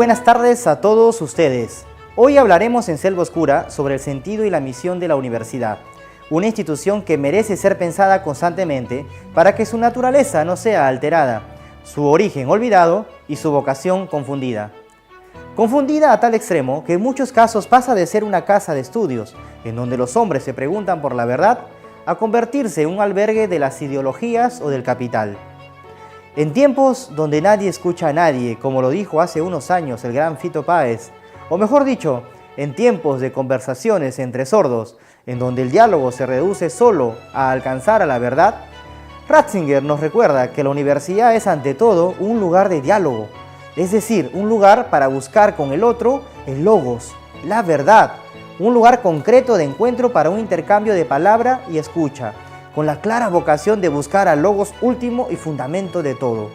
buenas tardes a todos ustedes. Hoy hablaremos en Selva Oscura sobre el sentido y la misión de la universidad, una institución que merece ser pensada constantemente para que su naturaleza no sea alterada, su origen olvidado y su vocación confundida. Confundida a tal extremo que en muchos casos pasa de ser una casa de estudios, en donde los hombres se preguntan por la verdad, a convertirse en un albergue de las ideologías o del capital. En tiempos donde nadie escucha a nadie, como lo dijo hace unos años el gran Fito Páez, o mejor dicho, en tiempos de conversaciones entre sordos, en donde el diálogo se reduce solo a alcanzar a la verdad, Ratzinger nos recuerda que la universidad es ante todo un lugar de diálogo, es decir, un lugar para buscar con el otro el logos, la verdad, un lugar concreto de encuentro para un intercambio de palabra y escucha, con la clara vocación de buscar al logos último y fundamento de todo.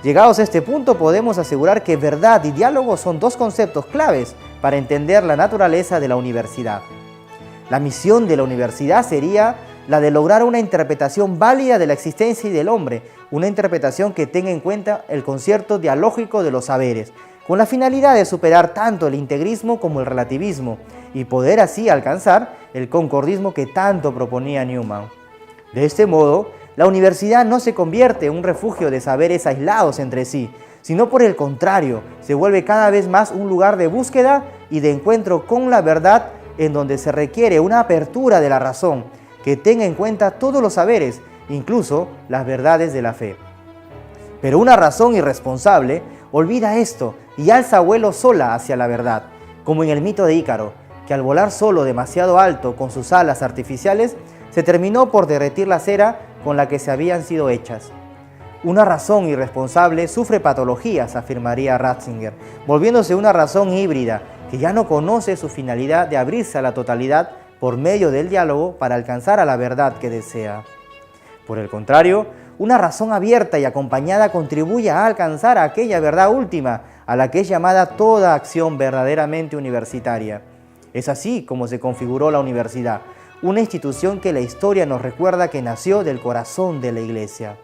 Llegados a este punto podemos asegurar que verdad y diálogo son dos conceptos claves para entender la naturaleza de la universidad. La misión de la universidad sería la de lograr una interpretación válida de la existencia y del hombre, una interpretación que tenga en cuenta el concierto dialógico de los saberes, con la finalidad de superar tanto el integrismo como el relativismo y poder así alcanzar el concordismo que tanto proponía Newman. De este modo, la universidad no se convierte en un refugio de saberes aislados entre sí, sino por el contrario, se vuelve cada vez más un lugar de búsqueda y de encuentro con la verdad, en donde se requiere una apertura de la razón, que tenga en cuenta todos los saberes, incluso las verdades de la fe. Pero una razón irresponsable olvida esto y alza vuelo sola hacia la verdad, como en el mito de Ícaro, que al volar solo demasiado alto con sus alas artificiales, se terminó por derretir la cera con la que se habían sido hechas. Una razón irresponsable sufre patologías, afirmaría Ratzinger, volviéndose una razón híbrida que ya no conoce su finalidad de abrirse a la totalidad por medio del diálogo para alcanzar a la verdad que desea. Por el contrario, una razón abierta y acompañada contribuye a alcanzar a aquella verdad última a la que es llamada toda acción verdaderamente universitaria. Es así como se configuró la universidad, una institución que la historia nos recuerda que nació del corazón de la Iglesia.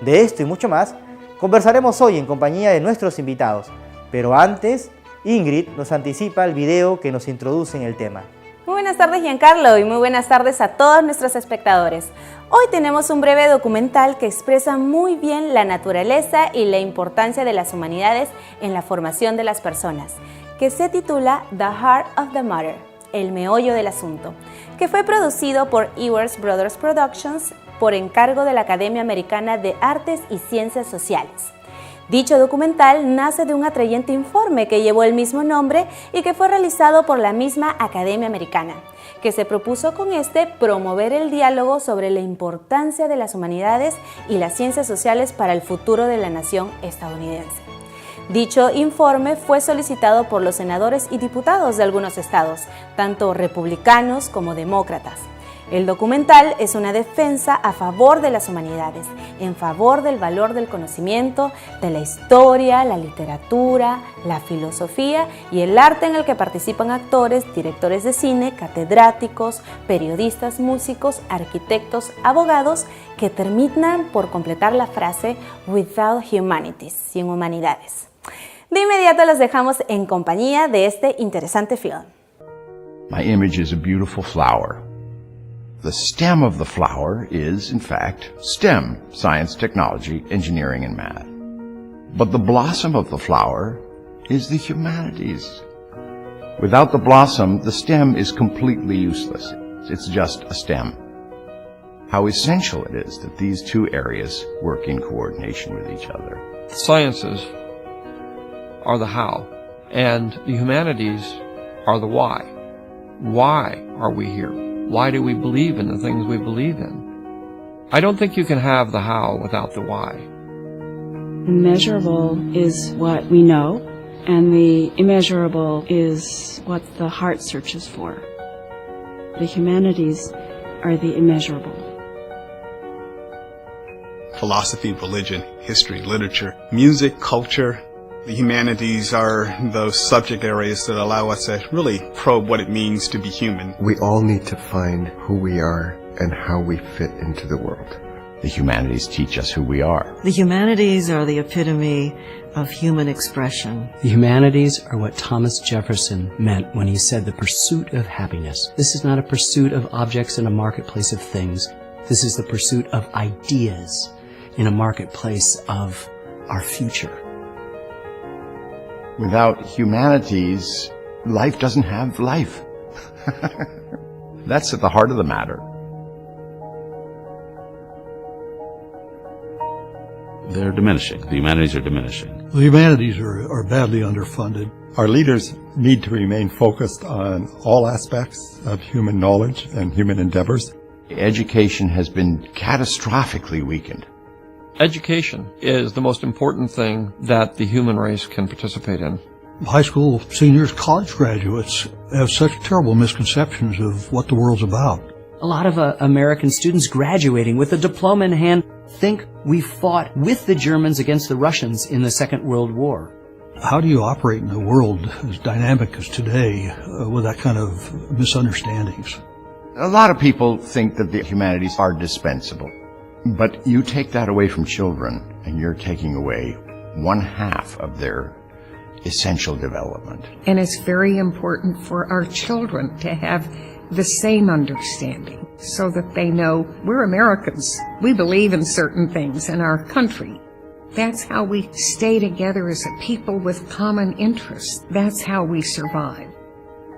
De esto y mucho más conversaremos hoy en compañía de nuestros invitados, pero antes, Ingrid nos anticipa el video que nos introduce en el tema. Muy buenas tardes, Giancarlo, y muy buenas tardes a todos nuestros espectadores. Hoy tenemos un breve documental que expresa muy bien la naturaleza y la importancia de las humanidades en la formación de las personas, que se titula The Heart of the Matter, el meollo del asunto, que fue producido por Ewers Brothers Productions por encargo de la Academia Americana de Artes y Ciencias Sociales. Dicho documental nace de un atrayente informe que llevó el mismo nombre y que fue realizado por la misma Academia Americana, que se propuso con este promover el diálogo sobre la importancia de las humanidades y las ciencias sociales para el futuro de la nación estadounidense. Dicho informe fue solicitado por los senadores y diputados de algunos estados, tanto republicanos como demócratas. El documental es una defensa a favor de las humanidades, en favor del valor del conocimiento, de la historia, la literatura, la filosofía y el arte en el que participan actores, directores de cine, catedráticos, periodistas, músicos, arquitectos, abogados, que terminan por completar la frase "Without humanities", sin humanidades. De inmediato los dejamos en compañía de este interesante film. My image is a beautiful flower. The stem of the flower is, in fact, STEM, science, technology, engineering, and math. But the blossom of the flower is the humanities. Without the blossom, the stem is completely useless. It's just a stem. How essential it is that these two areas work in coordination with each other. Sciences are the how, and the humanities are the why. Why are we here? Why do we believe in the things we believe in? I don't think you can have the how without the why. Measurable is what we know, and the immeasurable is what the heart searches for. The humanities are the immeasurable. Philosophy, religion, history, literature, music, culture. The humanities are those subject areas that allow us to really probe what it means to be human. We all need to find who we are and how we fit into the world. The humanities teach us who we are. The humanities are the epitome of human expression. The humanities are what Thomas Jefferson meant when he said the pursuit of happiness. This is not a pursuit of objects in a marketplace of things. This is the pursuit of ideas in a marketplace of our future. Without humanities, life doesn't have life. That's at the heart of the matter. They're diminishing. The humanities are diminishing. The humanities are badly underfunded. Our leaders need to remain focused on all aspects of human knowledge and human endeavors. Education has been catastrophically weakened. Education is the most important thing that the human race can participate in. High school seniors, college graduates have such terrible misconceptions of what the world's about. A lot of American students graduating with a diploma in hand think we fought with the Germans against the Russians in the Second World War. How do you operate in a world as dynamic as today with that kind of misunderstandings? A lot of people think that the humanities are dispensable. But you take that away from children, and you're taking away 1/2 of their essential development. And it's very important for our children to have the same understanding so that they know we're Americans. We believe in certain things in our country. That's how we stay together as a people with common interests. That's how we survive.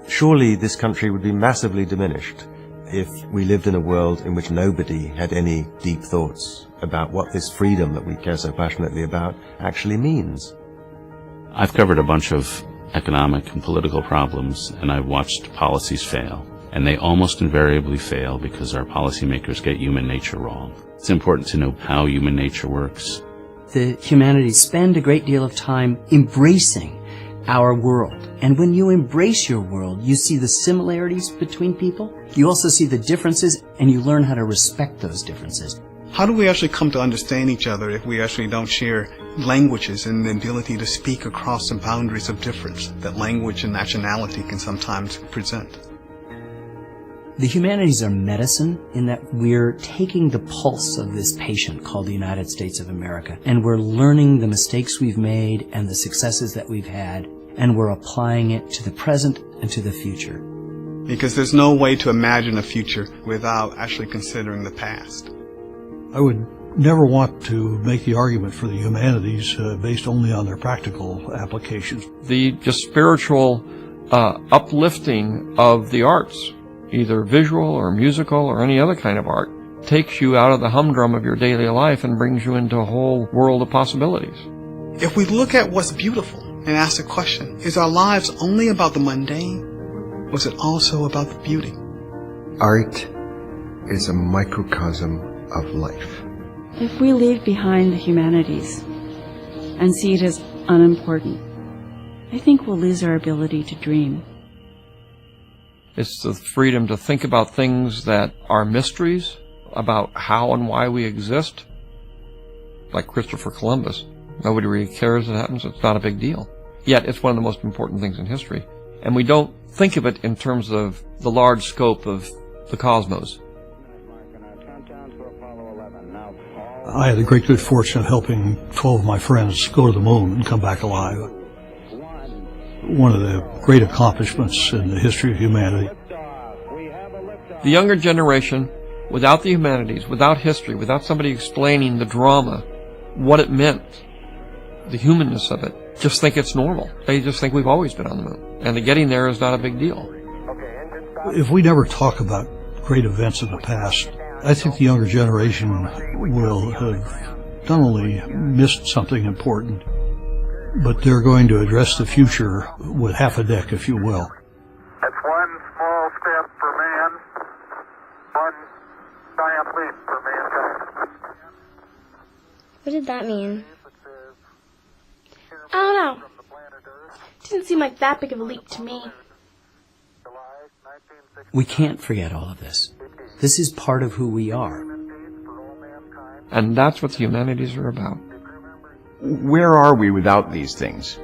Surely this country would be massively diminished if we lived in a world in which nobody had any deep thoughts about what this freedom that we care so passionately about actually means. I've covered a bunch of economic and political problems, and I've watched policies fail. And they almost invariably fail because our policymakers get human nature wrong. It's important to know how human nature works. The humanities spend a great deal of time embracing our world. And when you embrace your world, you see the similarities between people. You also see the differences, and you learn how to respect those differences. How do we actually come to understand each other if we actually don't share languages and the ability to speak across the boundaries of difference that language and nationality can sometimes present? The humanities are medicine in that we're taking the pulse of this patient called the United States of America, and we're learning the mistakes we've made and the successes that we've had, and we're applying it to the present and to the future. Because there's no way to imagine a future without actually considering the past. I would never want to make the argument for the humanities based only on their practical applications. The just spiritual uplifting of the arts, either visual or musical or any other kind of art, takes you out of the humdrum of your daily life and brings you into a whole world of possibilities. If we look at what's beautiful and ask the question, is our lives only about the mundane, or is it also about the beauty? Art is a microcosm of life. If we leave behind the humanities and see it as unimportant, I think we'll lose our ability to dream. It's the freedom to think about things that are mysteries, about how and why we exist. Like Christopher Columbus. Nobody really cares what happens. It's not a big deal. Yet it's one of the most important things in history. And we don't think of it in terms of the large scope of the cosmos. I had the great good fortune of helping 12 of my friends go to the moon and come back alive. One of the great accomplishments in the history of humanity. The younger generation, without the humanities, without history, without somebody explaining the drama, what it meant, the humanness of it, just think it's normal. They just think we've always been on the moon. And the getting there is not a big deal. If we never talk about great events of the past, I think the younger generation will have not only missed something important, but they're going to address the future with half a deck, if you will. That's one small step for man, one giant leap for mankind. What did that mean? I don't know. Didn't seem like that big of a leap to me. We can't forget all of this. This is part of who we are. And that's what the humanities are about. Where are we without these things?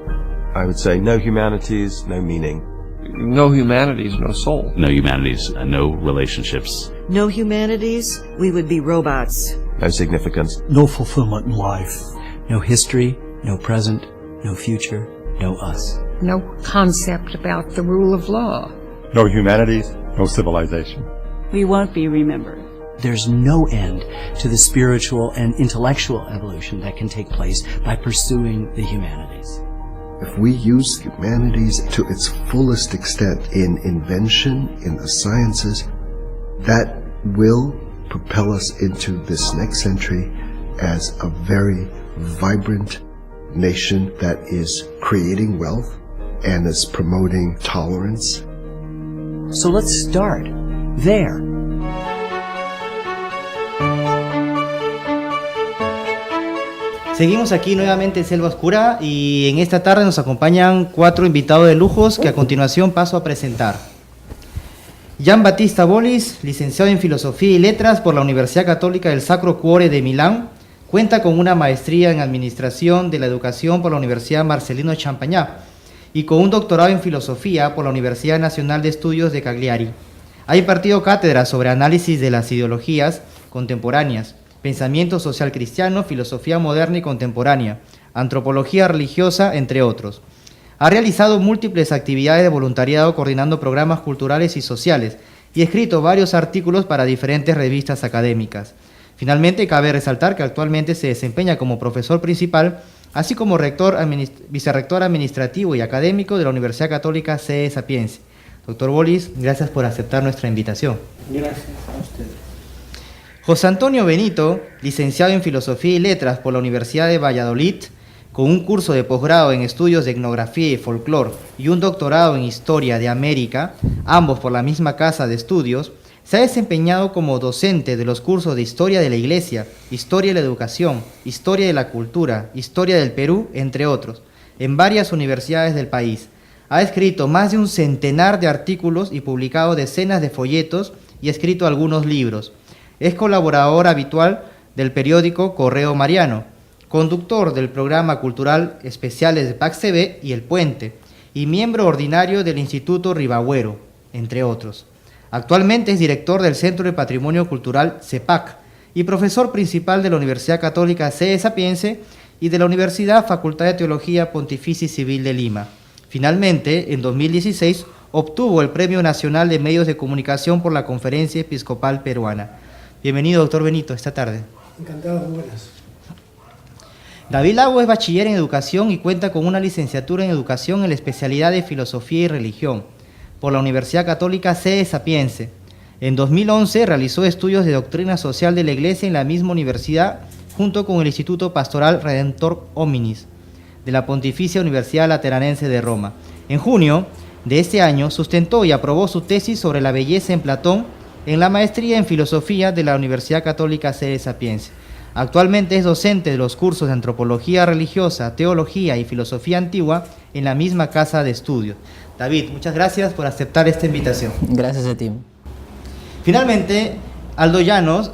I would say no humanities, no meaning. No humanities, no soul. No humanities, no relationships. No humanities, we would be robots. No significance. No fulfillment in life. No history, no present, no future, no us. No concept about the rule of law. No humanities, no civilization. We won't be remembered. There's no end to the spiritual and intellectual evolution that can take place by pursuing the humanities. If we use humanities to its fullest extent in invention, in the sciences, that will propel us into this next century as a very vibrant nation that is creating wealth and is promoting tolerance. So let's start there. Seguimos aquí nuevamente en Selva Oscura y en esta tarde nos acompañan 4 invitados de lujos que a continuación paso a presentar. Gian Battista Bolis, licenciado en Filosofía y Letras por la Universidad Católica del Sacro Cuore de Milán, cuenta con una maestría en Administración de la Educación por la Universidad Marcelino Champagnat y con un doctorado en Filosofía por la Universidad Nacional de Estudios de Cagliari. Ha impartido cátedras sobre análisis de las ideologías contemporáneas, pensamiento social cristiano, filosofía moderna y contemporánea, antropología religiosa, entre otros. Ha realizado múltiples actividades de voluntariado coordinando programas culturales y sociales y escrito varios artículos para diferentes revistas académicas. Finalmente, cabe resaltar que actualmente se desempeña como profesor principal, así como vicerrector administrativo y académico de la Universidad Católica CE Sapienza. Doctor Bolis, gracias por aceptar nuestra invitación. Gracias a usted. José Antonio Benito, licenciado en Filosofía y Letras por la Universidad de Valladolid, con un curso de posgrado en estudios de etnografía y folclore y un doctorado en Historia de América, ambos por la misma casa de estudios, se ha desempeñado como docente de los cursos de Historia de la Iglesia, Historia de la Educación, Historia de la Cultura, Historia del Perú, entre otros, en varias universidades del país. Ha escrito más de un centenar de artículos y publicado decenas de folletos y escrito algunos libros. Es colaborador habitual del periódico Correo Mariano, conductor del programa cultural especiales de PAC-CB y El Puente, y miembro ordinario del Instituto Ribagüero, entre otros. Actualmente es director del Centro de Patrimonio Cultural CEPAC y profesor principal de la Universidad Católica CE Sapienza y de la Universidad Facultad de Teología Pontificia y Civil de Lima. Finalmente, en 2016, obtuvo el Premio Nacional de Medios de Comunicación por la Conferencia Episcopal Peruana. Bienvenido, doctor Benito, esta tarde. Encantado, buenas. David Lago es bachiller en Educación y cuenta con una licenciatura en Educación en la especialidad de Filosofía y Religión por la Universidad Católica CE Sapienza. En 2011 realizó estudios de Doctrina Social de la Iglesia en la misma universidad junto con el Instituto Pastoral Redemptor Hominis de la Pontificia Universidad Lateranense de Roma. En junio de este año sustentó y aprobó su tesis sobre la belleza en Platón en la maestría en Filosofía de la Universidad Católica CE Sapienza. Actualmente es docente de los cursos de Antropología Religiosa, Teología y Filosofía Antigua en la misma casa de estudios. David, muchas gracias por aceptar esta invitación. Gracias a ti. Finalmente, Aldo Llanos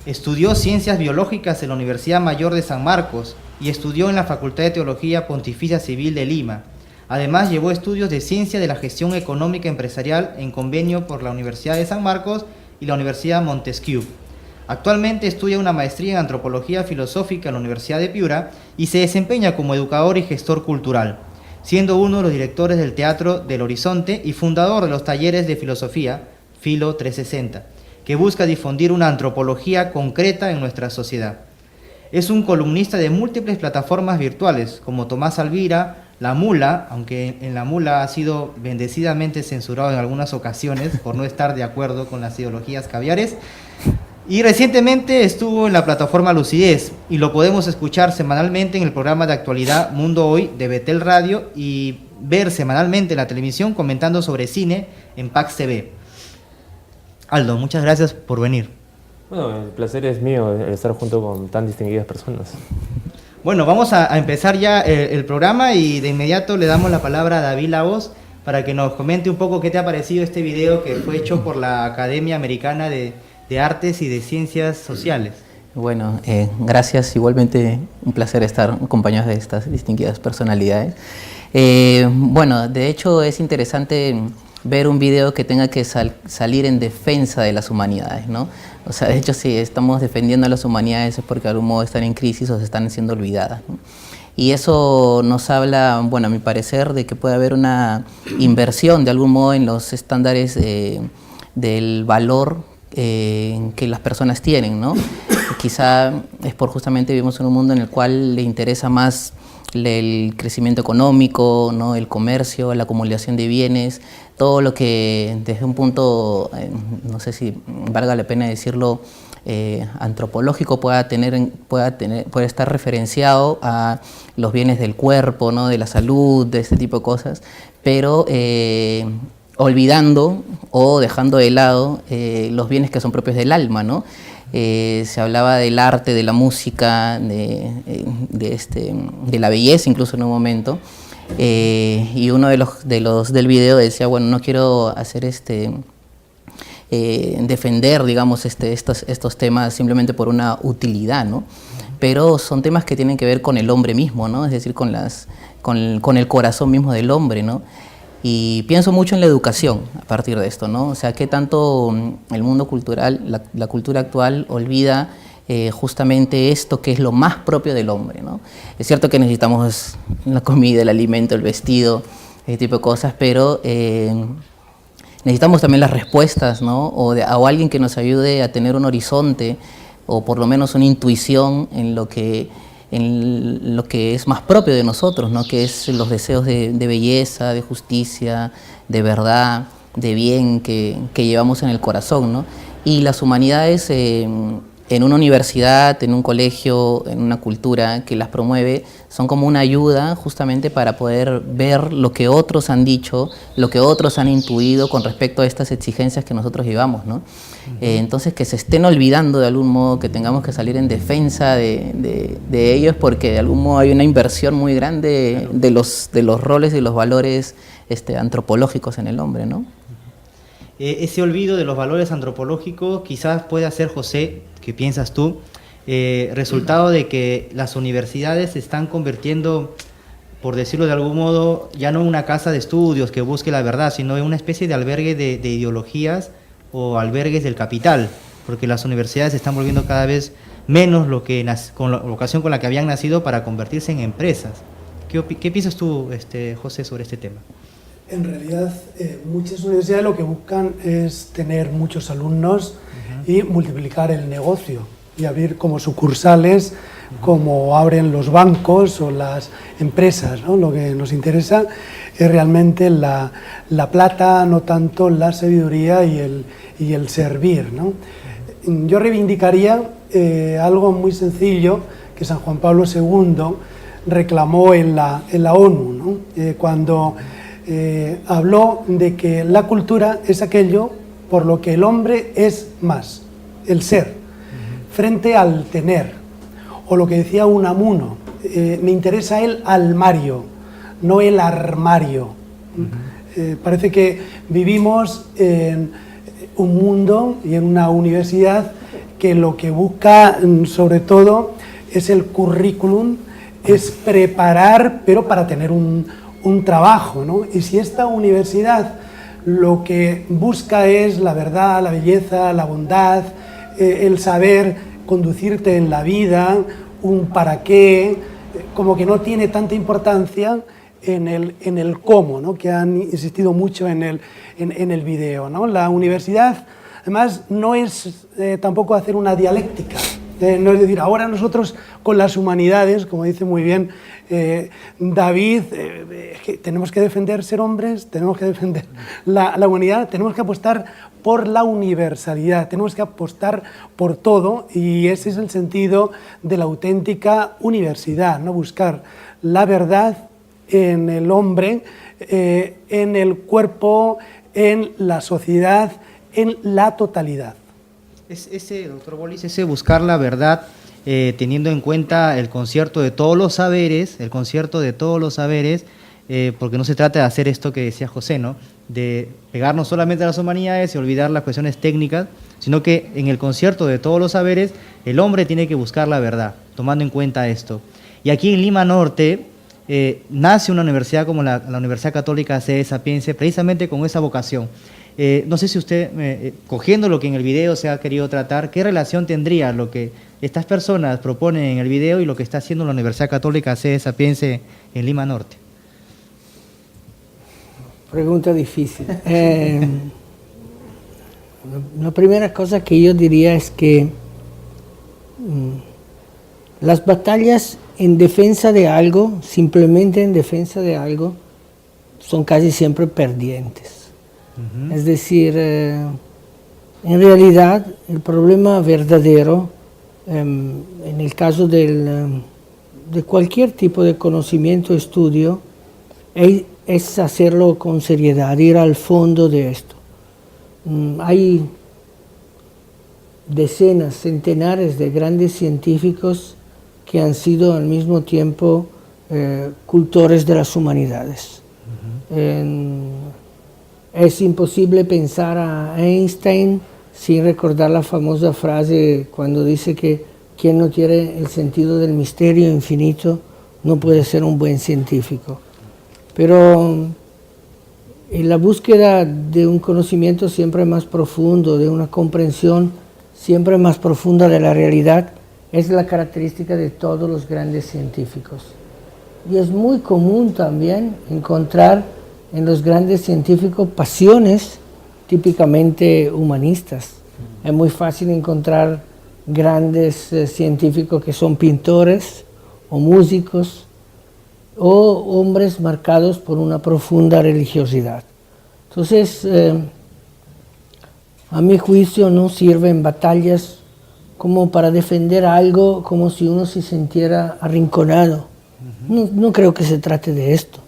estudió Ciencias Biológicas en la Universidad Mayor de San Marcos y estudió en la Facultad de Teología Pontificia Civil de Lima. Además, llevó estudios de Ciencia de la Gestión Económica Empresarial en convenio por la Universidad de San Marcos y la Universidad Montesquieu. Actualmente estudia una maestría en Antropología Filosófica en la Universidad de Piura y se desempeña como educador y gestor cultural, siendo uno de los directores del Teatro del Horizonte y fundador de los talleres de filosofía Filo 360, que busca difundir una antropología concreta en nuestra sociedad. Es un columnista de múltiples plataformas virtuales como Tomás Alvira, La Mula, aunque en La Mula ha sido bendecidamente censurado en algunas ocasiones por no estar de acuerdo con las ideologías caviares, y recientemente estuvo en la plataforma Lucidez y lo podemos escuchar semanalmente en el programa de actualidad Mundo Hoy de Betel Radio y ver semanalmente en la televisión comentando sobre cine en PAC-CB. Aldo, muchas gracias por venir. Bueno, el placer es mío estar junto con tan distinguidas personas. Bueno, vamos a empezar ya el programa y de inmediato le damos la palabra a David Lagos para que nos comente un poco qué te ha parecido este video que fue hecho por la Academia Americana de Artes y de Ciencias Sociales. Bueno, gracias, igualmente un placer estar acompañados de estas distinguidas personalidades. Bueno, de hecho es interesante ver un video que tenga que salir en defensa de las humanidades, ¿no? O sea, de hecho si estamos defendiendo a las humanidades es porque de algún modo están en crisis o se están siendo olvidadas, ¿no? Y eso nos habla, bueno, a mi parecer, de que puede haber una inversión de algún modo en los estándares del valor que las personas tienen, ¿no? Quizá es por justamente vivimos en un mundo en el cual le interesa más el crecimiento económico, ¿no? El comercio, la acumulación de bienes, todo lo que desde un punto, no sé si valga la pena decirlo, antropológico pueda estar referenciado a los bienes del cuerpo, ¿no? De la salud, de este tipo de cosas, pero olvidando o dejando de lado los bienes que son propios del alma, ¿no? Se hablaba del arte, de la música, de la belleza incluso en un momento, y uno de los del video decía, bueno, no quiero hacer defender, digamos, estos temas simplemente por una utilidad, ¿no? Pero son temas que tienen que ver con el hombre mismo, ¿no? Es decir, con el corazón mismo del hombre, ¿no? Y pienso mucho en la educación a partir de esto, ¿no? O sea, qué tanto el mundo cultural, la cultura actual olvida justamente esto que es lo más propio del hombre, ¿no? Es cierto que necesitamos la comida, el alimento, el vestido, ese tipo de cosas, pero necesitamos también las respuestas, ¿no? O alguien que nos ayude a tener un horizonte o por lo menos una intuición en lo que es más propio de nosotros, ¿no? Que es los deseos de belleza, de justicia, de verdad, de bien que llevamos en el corazón, ¿no? Y las humanidades en una universidad, en un colegio, en una cultura que las promueve, son como una ayuda justamente para poder ver lo que otros han dicho, lo que otros han intuido con respecto a estas exigencias que nosotros llevamos, ¿no? Entonces, que se estén olvidando de algún modo, que tengamos que salir en defensa de ellos, porque de algún modo hay una inversión muy grande de los roles y los valores antropológicos en el hombre, ¿no? Ese olvido de los valores antropológicos quizás pueda ser, José, ¿qué piensas tú? Resultado de que las universidades se están convirtiendo, por decirlo de algún modo, ya no en una casa de estudios que busque la verdad, sino en una especie de albergue de ideologías o albergues del capital, porque las universidades se están volviendo cada vez menos con la vocación con la que habían nacido para convertirse en empresas. ¿Qué piensas tú, José, sobre este tema? En realidad, muchas universidades lo que buscan es tener muchos alumnos y multiplicar el negocio y abrir como sucursales, como abren los bancos o las empresas, ¿no? Lo que nos interesa es realmente la plata, no tanto la sabiduría y el servir, ¿no? Yo reivindicaría algo muy sencillo que San Juan Pablo II reclamó en la ONU, ¿no? Cuando habló de que la cultura es aquello por lo que el hombre es más, el ser, frente al tener, o lo que decía Unamuno, me interesa el almario, no el armario. Parece que vivimos en un mundo y en una universidad que lo que busca sobre todo es el currículum, es preparar, pero para tener un trabajo, ¿no? Y si esta universidad lo que busca es la verdad, la belleza, la bondad, el saber conducirte en la vida, un para qué, como que no tiene tanta importancia en el cómo, ¿no? Que han insistido mucho en el video, ¿no? La universidad, además, no es tampoco hacer una dialéctica, no es decir, ahora nosotros con las humanidades, como dice muy bien David, tenemos que defender ser hombres, tenemos que defender la humanidad, tenemos que apostar por la universalidad, tenemos que apostar por todo, y ese es el sentido de la auténtica universidad, ¿no? Buscar la verdad en el hombre, en el cuerpo, en la sociedad, en la totalidad. Doctor Bolis, ese buscar la verdad, teniendo en cuenta el concierto de todos los saberes, porque no se trata de hacer esto que decía José, ¿no? De pegarnos solamente a las humanidades y olvidar las cuestiones técnicas, sino que en el concierto de todos los saberes el hombre tiene que buscar la verdad, tomando en cuenta esto. Y aquí en Lima Norte nace una universidad como la Universidad Católica C. Sapiense, precisamente con esa vocación. No sé si usted, cogiendo lo que en el video se ha querido tratar, ¿qué relación tendría lo que estas personas proponen en el video y lo que está haciendo la Universidad Católica Sede Sapiense en Lima Norte? Pregunta difícil. La primera cosa que yo diría es que las batallas en defensa de algo, simplemente en defensa de algo, son casi siempre perdientes. Es decir, en realidad el problema verdadero, en el caso de cualquier tipo de conocimiento o estudio, es hacerlo con seriedad, ir al fondo de esto. Hay decenas, centenares de grandes científicos que han sido al mismo tiempo cultores de las humanidades. Es imposible pensar a Einstein sin recordar la famosa frase cuando dice que quien no tiene el sentido del misterio infinito no puede ser un buen científico. Pero en la búsqueda de un conocimiento siempre más profundo, de una comprensión siempre más profunda de la realidad, es la característica de todos los grandes científicos. Y es muy común también encontrar en los grandes científicos pasiones típicamente humanistas. Es muy fácil encontrar grandes científicos que son pintores o músicos o hombres marcados por una profunda religiosidad. Entonces, a mi juicio no sirven batallas como para defender algo como si uno se sintiera arrinconado. No creo que se trate de esto.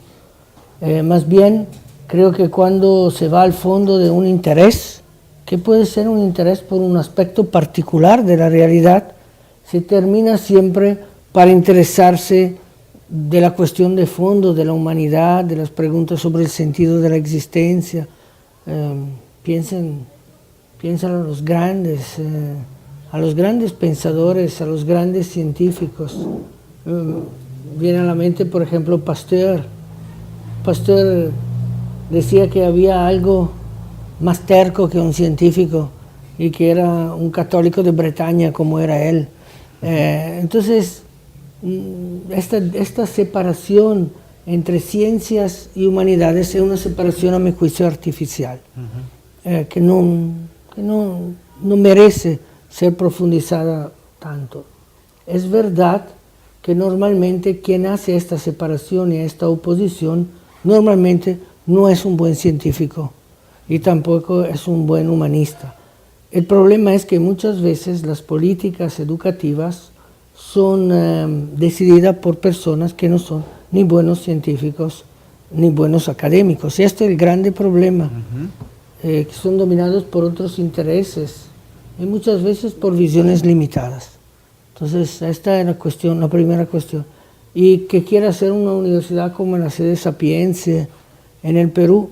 Más bien, creo que cuando se va al fondo de un interés, que puede ser un interés por un aspecto particular de la realidad, se termina siempre para interesarse de la cuestión de fondo de la humanidad, de las preguntas sobre el sentido de la existencia. Piensen a los grandes pensadores, a los grandes científicos. Viene a la mente, por ejemplo, Pasteur. Pasteur decía que había algo más terco que un científico y que era un católico de Bretaña como era él. Entonces, esta separación entre ciencias y humanidades es una separación a mi juicio artificial, que no merece ser profundizada tanto. Es verdad que normalmente quien hace esta separación y esta oposición normalmente no es un buen científico y tampoco es un buen humanista. El problema es que muchas veces las políticas educativas son decididas por personas que no son ni buenos científicos ni buenos académicos. Este es el grande problema, que son dominados por otros intereses y muchas veces por visiones limitadas. Entonces, esta es la primera cuestión. Y que quiera hacer una universidad como la Sede Sapiense en el Perú,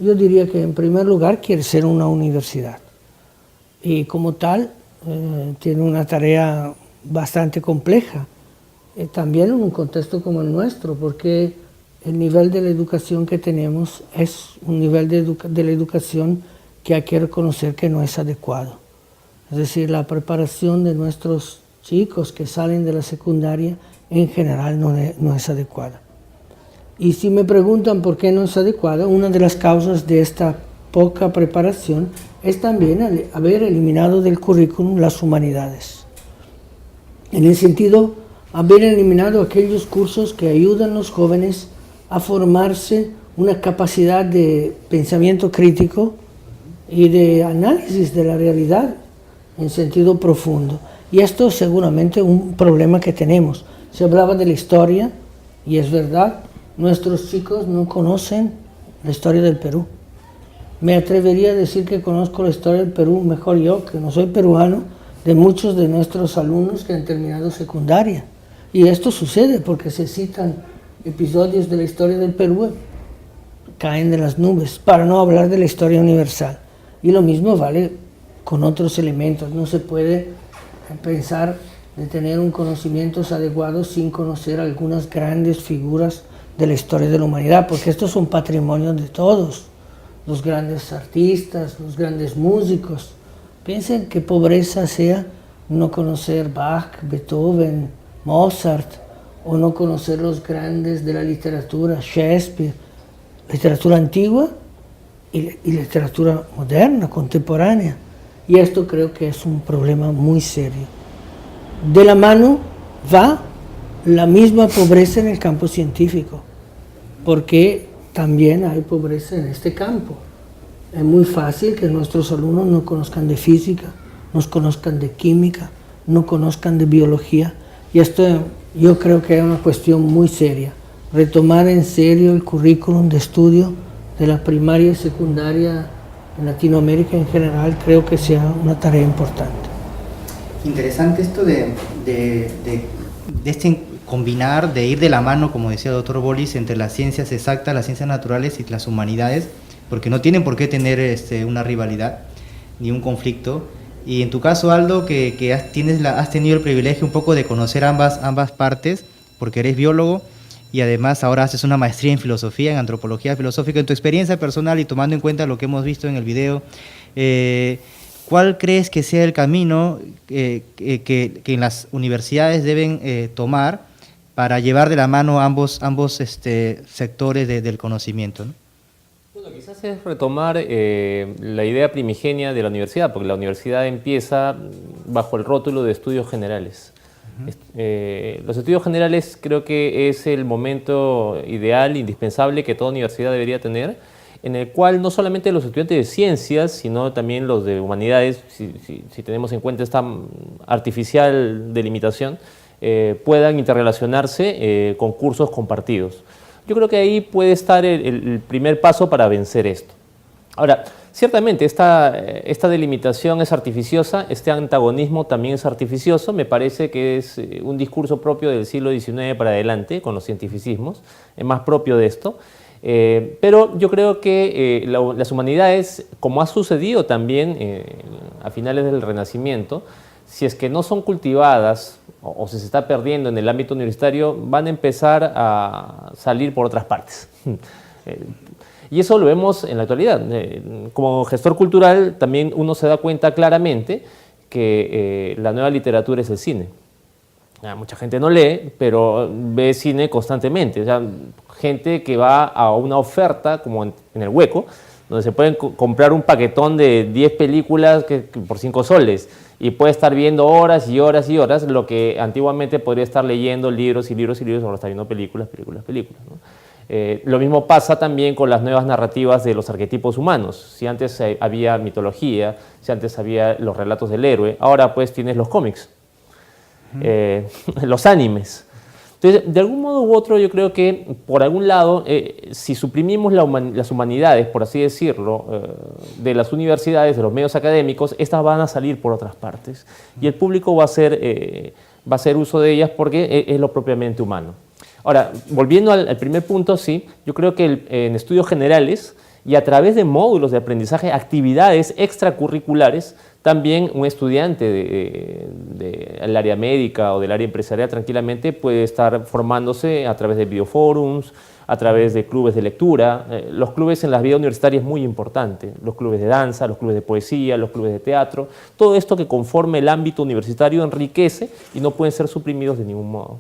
yo diría que en primer lugar quiere ser una universidad. Y como tal, tiene una tarea bastante compleja, también en un contexto como el nuestro, porque el nivel de la educación que tenemos es un nivel de la educación que hay que reconocer que no es adecuado. Es decir, la preparación de nuestros chicos que salen de la secundaria en general no es adecuada. Y si me preguntan por qué no es adecuada, una de las causas de esta poca preparación es también haber eliminado del currículum las humanidades. En el sentido, haber eliminado aquellos cursos que ayudan a los jóvenes a formarse una capacidad de pensamiento crítico y de análisis de la realidad en sentido profundo. Y esto es seguramente un problema que tenemos. Se hablaba de la historia, y es verdad, nuestros chicos no conocen la historia del Perú. Me atrevería a decir que conozco la historia del Perú mejor yo, que no soy peruano, de muchos de nuestros alumnos que han terminado secundaria. Y esto sucede porque se citan episodios de la historia del Perú, caen de las nubes, para no hablar de la historia universal. Y lo mismo vale con otros elementos. No se puede pensar de tener un conocimiento adecuado sin conocer algunas grandes figuras de la historia de la humanidad, porque estos son patrimonios de todos, los grandes artistas, los grandes músicos. Piensen qué pobreza sea no conocer Bach, Beethoven, Mozart, o no conocer los grandes de la literatura, Shakespeare, literatura antigua y literatura moderna, contemporánea. Y esto creo que es un problema muy serio. De la mano va la misma pobreza en el campo científico, porque también hay pobreza en este campo. Es muy fácil que nuestros alumnos no conozcan de física, no conozcan de química, no conozcan de biología. Y esto yo creo que es una cuestión muy seria. Retomar en serio el currículum de estudio de la primaria y secundaria en Latinoamérica en general creo que sea una tarea importante. Interesante esto de este combinar, de ir de la mano, como decía el doctor Bollis, entre las ciencias exactas, las ciencias naturales y las humanidades, porque no tienen por qué tener una rivalidad ni un conflicto. Y en tu caso, Aldo, que has tenido el privilegio un poco de conocer ambas partes, porque eres biólogo y además ahora haces una maestría en filosofía, en antropología filosófica. En tu experiencia personal y tomando en cuenta lo que hemos visto en el video, ¿cuál crees que sea el camino que en las universidades deben tomar para llevar de la mano ambos sectores del conocimiento, ¿no? Bueno, quizás es retomar la idea primigenia de la universidad, porque la universidad empieza bajo el rótulo de estudios generales. Los estudios generales creo que es el momento ideal, indispensable que toda universidad debería tener, en el cual no solamente los estudiantes de ciencias, sino también los de humanidades, si tenemos en cuenta esta artificial delimitación, puedan interrelacionarse con cursos compartidos. Yo creo que ahí puede estar el primer paso para vencer esto. Ahora, ciertamente esta delimitación es artificiosa, este antagonismo también es artificioso, me parece que es un discurso propio del siglo XIX para adelante, con los cientificismos, es más propio de esto. Pero yo creo que las humanidades, como ha sucedido también a finales del Renacimiento, si es que no son cultivadas o si se está perdiendo en el ámbito universitario, van a empezar a salir por otras partes. Y eso lo vemos en la actualidad. Como gestor cultural también uno se da cuenta claramente que la nueva literatura es el cine. Mucha gente no lee, pero ve cine constantemente. O sea, gente que va a una oferta, como en El Hueco, donde se pueden comprar un paquetón de 10 películas por 5 soles y puede estar viendo horas y horas y horas lo que antiguamente podría estar leyendo libros y libros y libros, ahora está viendo películas, ¿no? Lo mismo pasa también con las nuevas narrativas de los arquetipos humanos. Si antes había mitología, si antes había los relatos del héroe, ahora pues tienes los cómics, los animes. Entonces, de algún modo u otro, yo creo que, por algún lado, si suprimimos las humanidades, por así decirlo, de las universidades, de los medios académicos, estas van a salir por otras partes. Y el público va a hacer uso de ellas porque es lo propiamente humano. Ahora, volviendo al primer punto, sí, yo creo que en estudios generales y a través de módulos de aprendizaje, actividades extracurriculares, también un estudiante del área médica o del área empresarial tranquilamente puede estar formándose a través de videoforums, a través de clubes de lectura. Los clubes en la vida universitaria es muy importante, los clubes de danza, los clubes de poesía, los clubes de teatro, todo esto que conforme el ámbito universitario enriquece y no pueden ser suprimidos de ningún modo.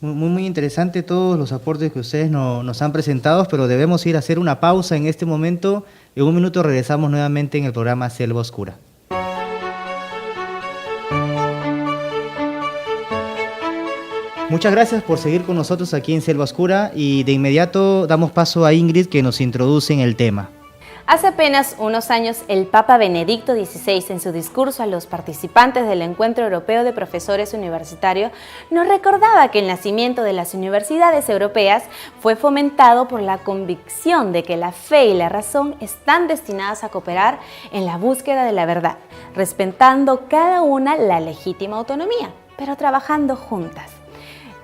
Muy interesante todos los aportes que ustedes nos han presentado, pero debemos ir a hacer una pausa en este momento. En un minuto regresamos nuevamente en el programa Selva Oscura. Muchas gracias por seguir con nosotros aquí en Selva Oscura y de inmediato damos paso a Ingrid que nos introduce en el tema. Hace apenas unos años, el Papa Benedicto XVI, en su discurso a los participantes del Encuentro Europeo de Profesores Universitarios, nos recordaba que el nacimiento de las universidades europeas fue fomentado por la convicción de que la fe y la razón están destinadas a cooperar en la búsqueda de la verdad, respetando cada una la legítima autonomía, pero trabajando juntas.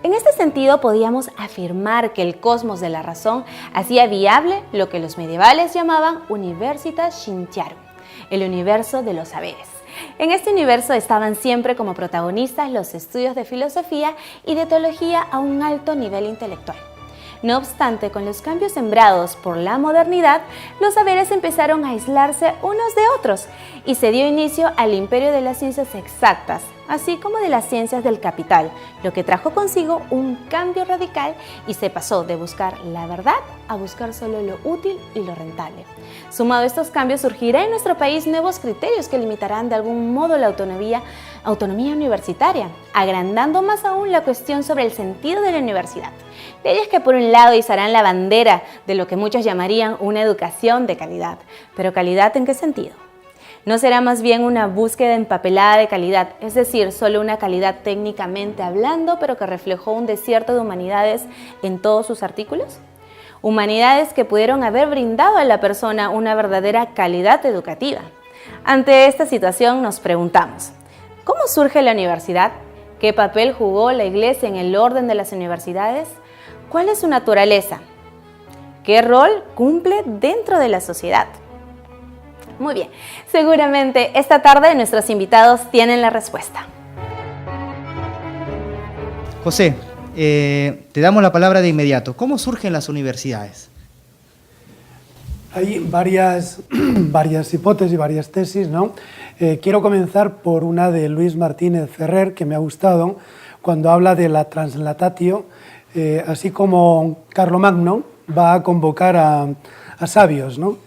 En este sentido, podíamos afirmar que el cosmos de la razón hacía viable lo que los medievales llamaban Universitas Scientiarum, el universo de los saberes. En este universo estaban siempre como protagonistas los estudios de filosofía y de teología a un alto nivel intelectual. No obstante, con los cambios sembrados por la modernidad, los saberes empezaron a aislarse unos de otros y se dio inicio al imperio de las ciencias exactas, así como de las ciencias del capital, lo que trajo consigo un cambio radical y se pasó de buscar la verdad a buscar solo lo útil y lo rentable. Sumado a estos cambios, surgirá en nuestro país nuevos criterios que limitarán de algún modo la autonomía universitaria, agrandando más aún la cuestión sobre el sentido de la universidad. Leyes que por un lado izarán la bandera de lo que muchos llamarían una educación de calidad. ¿Pero calidad en qué sentido? ¿No será más bien una búsqueda empapelada de calidad, es decir, solo una calidad técnicamente hablando, pero que reflejó un desierto de humanidades en todos sus artículos? Humanidades que pudieron haber brindado a la persona una verdadera calidad educativa. Ante esta situación nos preguntamos, ¿cómo surge la universidad? ¿Qué papel jugó la Iglesia en el orden de las universidades? ¿Cuál es su naturaleza? ¿Qué rol cumple dentro de la sociedad? Muy bien, seguramente esta tarde nuestros invitados tienen la respuesta. José, te damos la palabra de inmediato. ¿Cómo surgen las universidades? Hay varias hipótesis, varias tesis, ¿no? Quiero comenzar por una de Luis Martínez Ferrer, que me ha gustado, cuando habla de la translatatio, así como Carlomagno va a convocar a sabios, ¿no?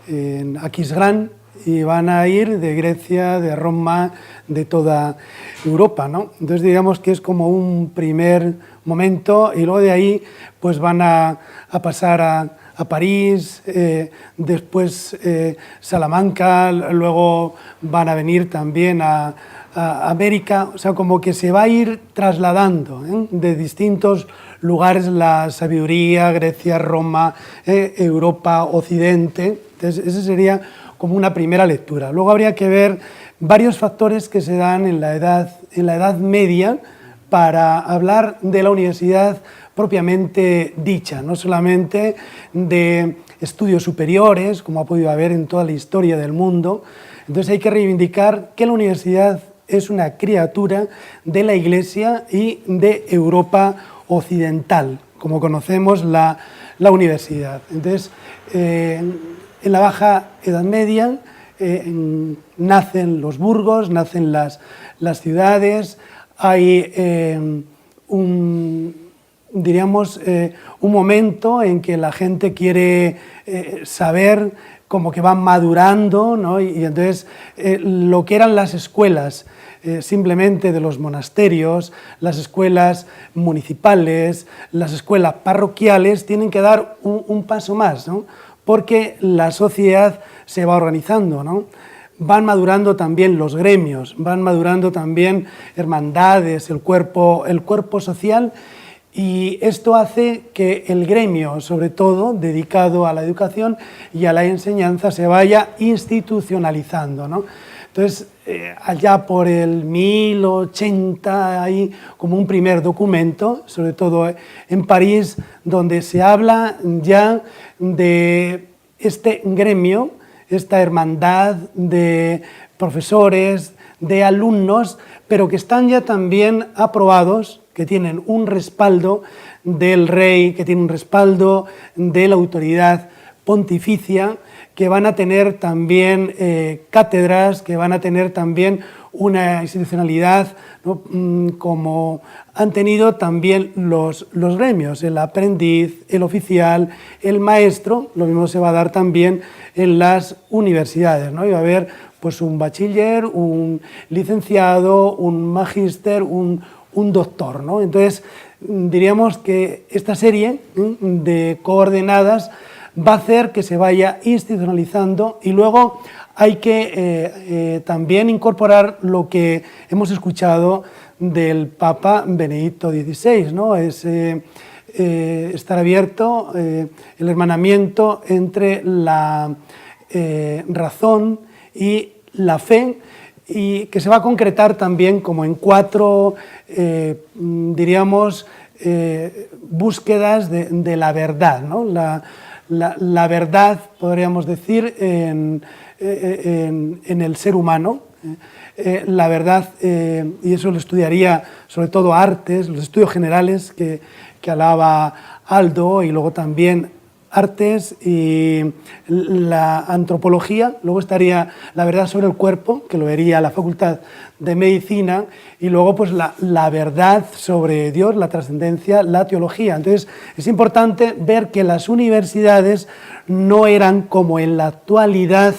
en Aquisgrán, y van a ir de Grecia, de Roma, de toda Europa, ¿no? Entonces digamos que es como un primer momento, y luego de ahí pues van a pasar a París, después Salamanca, luego van a venir también a América, o sea, como que se va a ir trasladando de distintos lugares la sabiduría, Grecia, Roma, Europa, Occidente. Entonces, esa sería como una primera lectura. Luego habría que ver varios factores que se dan en la Edad Media para hablar de la universidad propiamente dicha, no solamente de estudios superiores, como ha podido haber en toda la historia del mundo. Entonces hay que reivindicar que la universidad es una criatura de la Iglesia y de Europa occidental, como conocemos la universidad. Entonces, en la Baja Edad Media nacen los burgos, nacen las ciudades, hay un momento en que la gente quiere saber, como que van madurando, ¿no? Y entonces lo que eran las escuelas simplemente de los monasterios, las escuelas municipales, las escuelas parroquiales, tienen que dar un paso más, ¿no? Porque la sociedad se va organizando, ¿no? Van madurando también los gremios, van madurando también hermandades, el cuerpo social, y esto hace que el gremio, sobre todo, dedicado a la educación y a la enseñanza, se vaya institucionalizando, ¿no? Entonces, allá por el 1080 hay como un primer documento, sobre todo en París, donde se habla ya de este gremio, esta hermandad de profesores, de alumnos, pero que están ya también aprobados, que tienen un respaldo del rey, que tienen un respaldo de la autoridad pontificia, que van a tener también cátedras, que van a tener también una institucionalidad, ¿no? Como han tenido también los gremios, el aprendiz, el oficial, el maestro. Lo mismo se va a dar también en las universidades, ¿no? Y va a haber pues un bachiller, un licenciado, un magíster, un doctor, ¿no? Entonces diríamos que esta serie de coordenadas va a hacer que se vaya institucionalizando, y luego hay que también incorporar lo que hemos escuchado del Papa Benedicto XVI, ¿no? Es estar abierto, el hermanamiento entre la razón y la fe, y que se va a concretar también como en 4, diríamos, búsquedas de la verdad, ¿no? La verdad, podríamos decir, en el ser humano, la verdad, y eso lo estudiaría sobre todo artes, los estudios generales que que alaba Aldo, y luego también artes y la antropología. Luego estaría la verdad sobre el cuerpo, que lo vería la Facultad de Medicina, y luego pues la verdad sobre Dios, la trascendencia, la teología. Entonces es importante ver que las universidades no eran como en la actualidad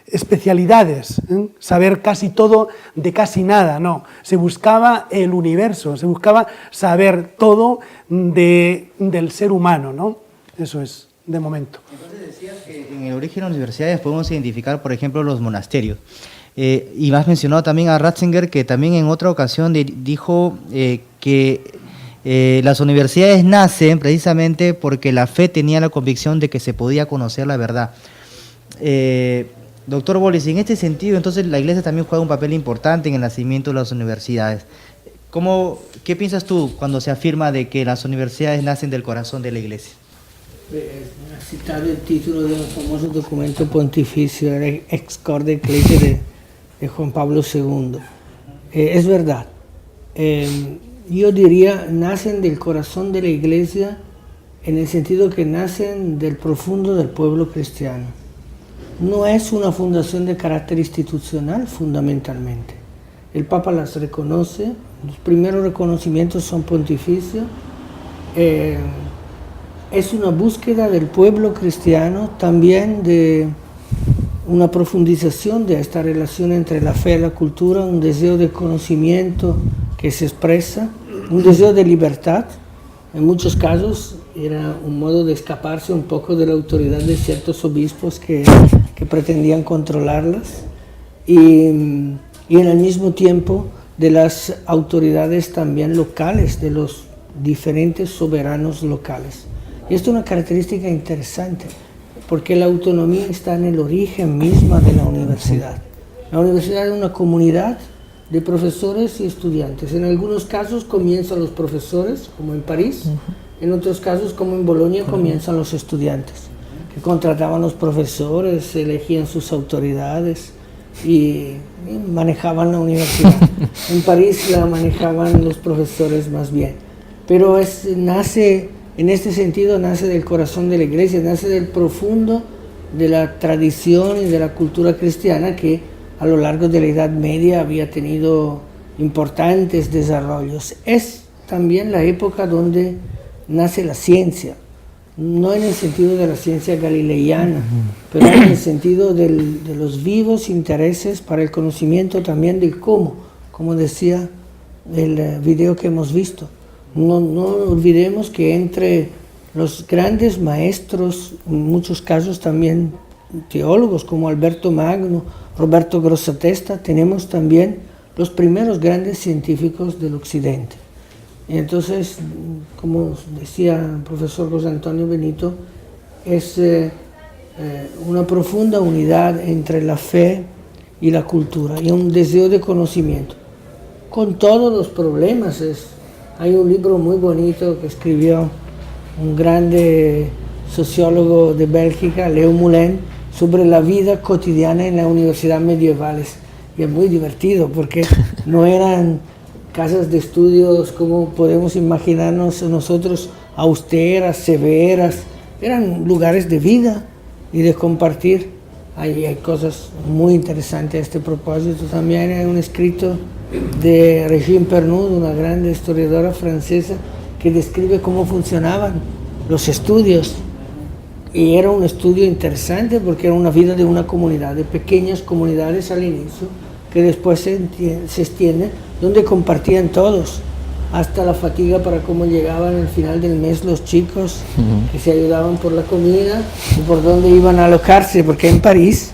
especialidades, saber casi todo de casi nada, no. Se buscaba el universo, se buscaba saber todo del ser humano, ¿no? Eso es, de momento. Entonces decías que en el origen de las universidades podemos identificar, por ejemplo, los monasterios. Y has mencionado también a Ratzinger, que también en otra ocasión dijo que las universidades nacen precisamente porque la fe tenía la convicción de que se podía conocer la verdad. Doctor Bolles, en este sentido, entonces la Iglesia también juega un papel importante en el nacimiento de las universidades. ¿Qué piensas tú cuando se afirma de que las universidades nacen del corazón de la Iglesia? Ha citado el título de un famoso documento pontificio, el Ex Corde Ecclesiae de Juan Pablo II. Es verdad. Yo diría, nacen del corazón de la Iglesia en el sentido que nacen del profundo del pueblo cristiano. No es una fundación de carácter institucional, fundamentalmente. El Papa las reconoce, los primeros reconocimientos son pontificios. Es una búsqueda del pueblo cristiano, también de una profundización de esta relación entre la fe y la cultura, un deseo de conocimiento que se expresa, un deseo de libertad. En muchos casos era un modo de escaparse un poco de la autoridad de ciertos obispos que pretendían controlarlas, y en el mismo tiempo de las autoridades también locales, de los diferentes soberanos locales. Y esto es una característica interesante, porque la autonomía está en el origen misma de la universidad. La universidad es una comunidad de profesores y estudiantes. En algunos casos comienzan los profesores, como en París, en otros casos, como en Bolonia, comienzan los estudiantes, que contrataban los profesores, elegían sus autoridades y manejaban la universidad. En París la manejaban los profesores más bien. Pero nace, en este sentido, nace del corazón de la Iglesia, nace del profundo de la tradición y de la cultura cristiana que a lo largo de la Edad Media había tenido importantes desarrollos. Es también la época donde nace la ciencia, no en el sentido de la ciencia galileiana, pero en el sentido de los vivos intereses para el conocimiento también del cómo, como decía el video que hemos visto. No olvidemos que entre los grandes maestros, en muchos casos también teólogos como Alberto Magno, Roberto Grossatesta, tenemos también los primeros grandes científicos del Occidente. Y entonces, como decía el profesor José Antonio Benito, es una profunda unidad entre la fe y la cultura, y un deseo de conocimiento, con todos los problemas. Hay un libro muy bonito que escribió un grande sociólogo de Bélgica, Leo Moulin, sobre la vida cotidiana en las universidades medievales. Y es muy divertido porque no eran casas de estudios como podemos imaginarnos nosotros, austeras, severas. Eran lugares de vida y de compartir. Hay cosas muy interesantes a este propósito. También hay un escrito de Régine Pernoud, una gran historiadora francesa, que describe cómo funcionaban los estudios. Y era un estudio interesante porque era una vida de una comunidad, de pequeñas comunidades al inicio, que después se extiende, donde compartían todos, hasta la fatiga para cómo llegaban al final del mes los chicos, que se ayudaban por la comida y por dónde iban a alojarse, porque en París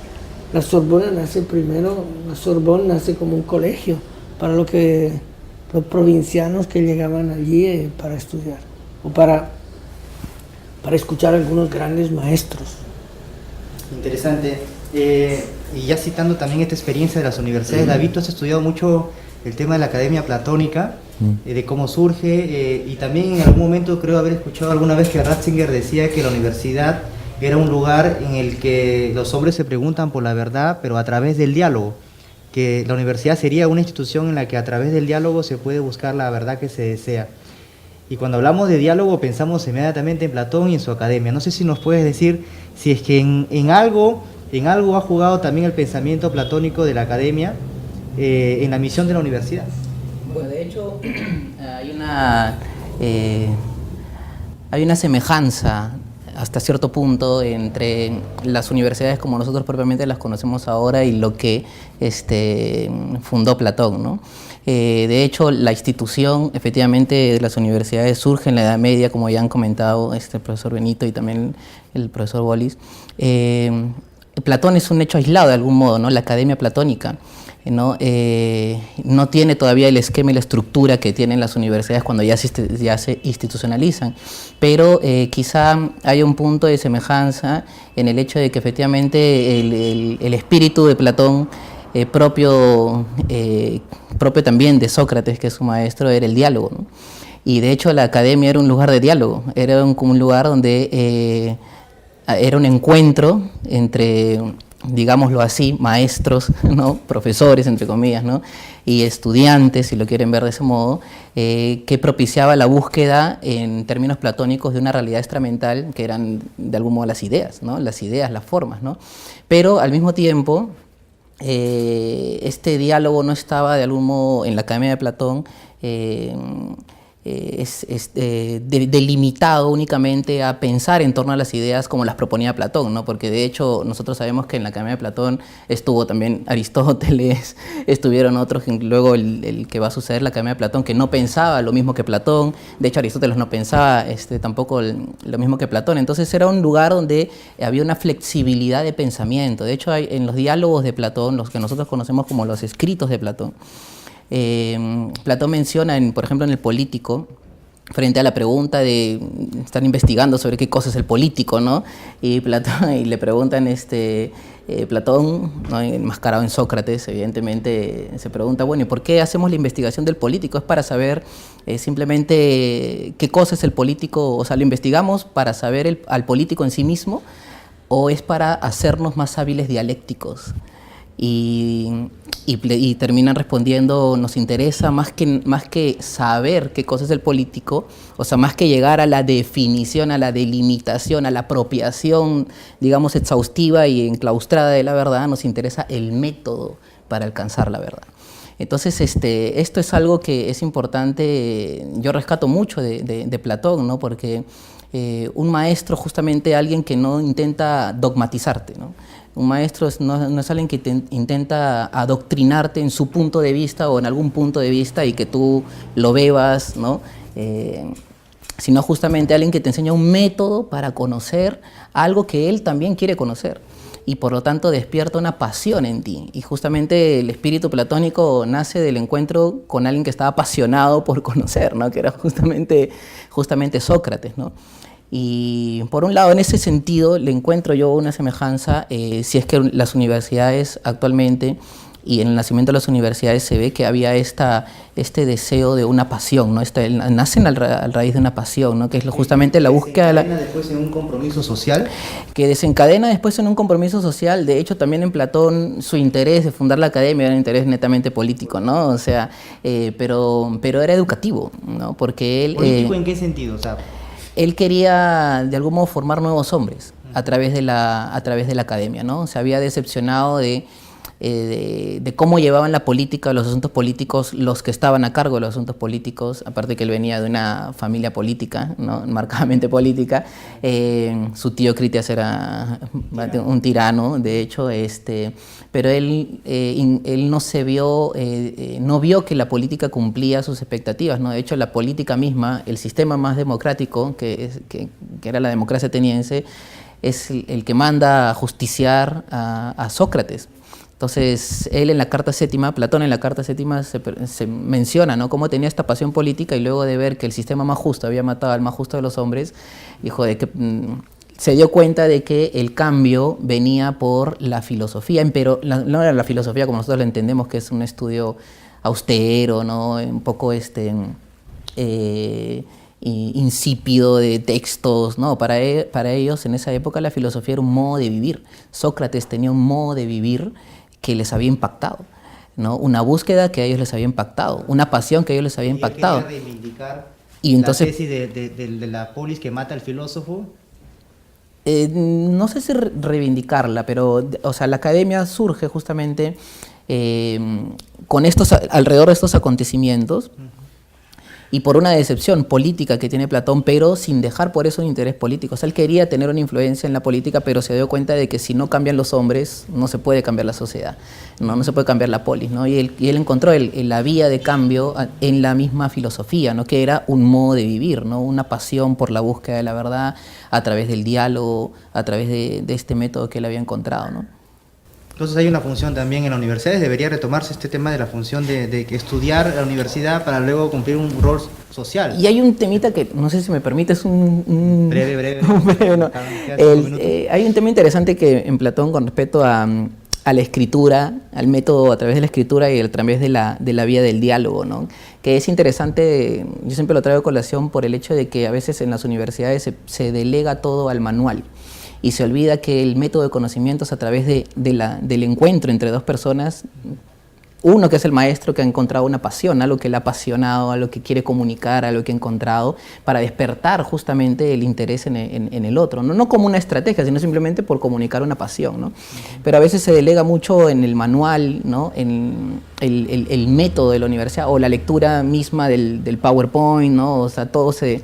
la Sorbona nace primero, la Sorbonne nace como un colegio para los provincianos que llegaban allí para estudiar, o para escuchar a algunos grandes maestros. Interesante. Y ya citando también esta experiencia de las universidades, David, tú has estudiado mucho el tema de la academia platónica, de cómo surge, y también en algún momento creo haber escuchado alguna vez que Ratzinger decía que la universidad era un lugar en el que los hombres se preguntan por la verdad, pero a través del diálogo. que la universidad sería una institución en la que a través del diálogo se puede buscar la verdad que se desea. Y cuando hablamos de diálogo pensamos inmediatamente en Platón y en su academia. No sé si nos puedes decir si es que en algo ha jugado también el pensamiento platónico de la academia en la misión de la universidad. Bueno, de hecho hay una semejanza hasta cierto punto entre las universidades como nosotros propiamente las conocemos ahora y lo que fundó Platón, ¿no? De hecho, la institución efectivamente de las universidades surge en la Edad Media, como ya han comentado el profesor Benito y también el profesor Bolis. Platón es un hecho aislado de algún modo, ¿no? La academia platónica no tiene todavía el esquema y la estructura que tienen las universidades cuando ya se institucionalizan, pero quizá hay un punto de semejanza en el hecho de que efectivamente el espíritu de Platón propio también de Sócrates, que es su maestro, era el diálogo, ¿no? Y de hecho la academia era un lugar de diálogo, era un lugar donde era un encuentro entre, digámoslo así, maestros, ¿no? Profesores, entre comillas, ¿no? Y estudiantes, si lo quieren ver de ese modo, que propiciaba la búsqueda en términos platónicos de una realidad extramental que eran de algún modo las ideas, ¿no? Las ideas, las formas, ¿no? Pero al mismo tiempo este diálogo no estaba de algún modo en la Academia de Platón delimitado únicamente a pensar en torno a las ideas como las proponía Platón, ¿no? Porque de hecho nosotros sabemos que en la Academia de Platón estuvo también Aristóteles, estuvieron otros, luego el que va a suceder la Academia de Platón, que no pensaba lo mismo que Platón. De hecho Aristóteles no pensaba tampoco lo mismo que Platón. Entonces era un lugar donde había una flexibilidad de pensamiento. De hecho en los diálogos de Platón, los que nosotros conocemos como los escritos de Platón, Platón menciona, por ejemplo, en el Político, frente a la pregunta de estar investigando sobre qué cosa es el político, ¿no? Y le preguntan, Platón, ¿no? Enmascarado en Sócrates, evidentemente, se pregunta, bueno, ¿y por qué hacemos la investigación del político? ¿Es para saber simplemente qué cosa es el político? O sea, ¿lo investigamos para saber al político en sí mismo? ¿O es para hacernos más hábiles dialécticos? Y terminan respondiendo, nos interesa más que saber qué cosa es el político, o sea, más que llegar a la definición, a la delimitación, a la apropiación, digamos, exhaustiva y enclaustrada de la verdad, nos interesa el método para alcanzar la verdad. Entonces, esto es algo que es importante, yo rescato mucho de Platón, ¿no? Porque un maestro, justamente alguien que no intenta dogmatizarte, ¿no? Un maestro no es alguien que intenta adoctrinarte en su punto de vista o en algún punto de vista y que tú lo bebas, ¿no? Sino justamente alguien que te enseña un método para conocer algo que él también quiere conocer y por lo tanto despierta una pasión en ti. Y justamente el espíritu platónico nace del encuentro con alguien que estaba apasionado por conocer, ¿no? Que era justamente Sócrates, ¿no? Y por un lado, en ese sentido, le encuentro yo una semejanza, si es que las universidades actualmente y en el nacimiento de las universidades se ve que había este deseo de una pasión, ¿no? Nacen a raíz de una pasión, ¿no? Que es justamente la búsqueda de la... después en un compromiso social. Que desencadena después en un compromiso social. De hecho, también en Platón su interés de fundar la academia era un interés netamente político, ¿no? O sea, pero era educativo, ¿no? Porque él... ¿Político en qué sentido? O sea, él quería de algún modo formar nuevos hombres a través de la academia, ¿no? Se había decepcionado de cómo llevaban la política, los asuntos políticos, los que estaban a cargo de los asuntos políticos, aparte que él venía de una familia política, ¿no? Marcadamente política. Su tío Critias era un tirano, de hecho, pero él no vio que la política cumplía sus expectativas, ¿no? De hecho, la política misma, el sistema más democrático, que era la democracia ateniense, es el que manda a justiciar a Sócrates. Entonces, él en la Carta Séptima, Platón en la Carta Séptima se menciona, ¿no? Cómo tenía esta pasión política y luego de ver que el sistema más justo había matado al más justo de los hombres, dijo de que se dio cuenta de que el cambio venía por la filosofía, pero no era la filosofía como nosotros la entendemos, que es un estudio austero, ¿no? Un poco insípido de textos, ¿no? Para ellos en esa época la filosofía era un modo de vivir. Sócrates tenía un modo de vivir que les había impactado. ¿no? Una búsqueda que a ellos les había impactado, una pasión que a ellos les había impactado. Quería reivindicar Y entonces, la tesis de la polis que mata al filósofo. no sé si reivindicarla, pero o sea, la academia surge justamente con alrededor de estos acontecimientos y por una decepción política que tiene Platón, pero sin dejar por eso un interés político. O sea, él quería tener una influencia en la política, pero se dio cuenta de que si no cambian los hombres, no se puede cambiar la sociedad, no se puede cambiar la polis, ¿no? Y él encontró la vía de cambio en la misma filosofía, ¿no? Que era un modo de vivir, ¿no? Una pasión por la búsqueda de la verdad a través del diálogo, a través de este método que él había encontrado, ¿no? Entonces hay una función también en las universidades, debería retomarse este tema de la función de estudiar la universidad para luego cumplir un rol social. Y hay un temita que, no sé si me permites un... Breve. No. Hay un tema interesante que en Platón con respecto a la escritura, al método a través de la escritura y a través de la vía del diálogo, ¿no? Que es interesante, yo siempre lo traigo a colación por el hecho de que a veces en las universidades se delega todo al manual. Y se olvida que el método de conocimiento es a través del encuentro entre dos personas, uno que es el maestro que ha encontrado una pasión, algo que le ha apasionado, algo que quiere comunicar, algo que ha encontrado, para despertar justamente el interés en el otro, ¿no? No como una estrategia, sino simplemente por comunicar una pasión, ¿no? Pero a veces se delega mucho en el manual, ¿no? En el método de la universidad o la lectura misma del PowerPoint, ¿no? O sea, todo se...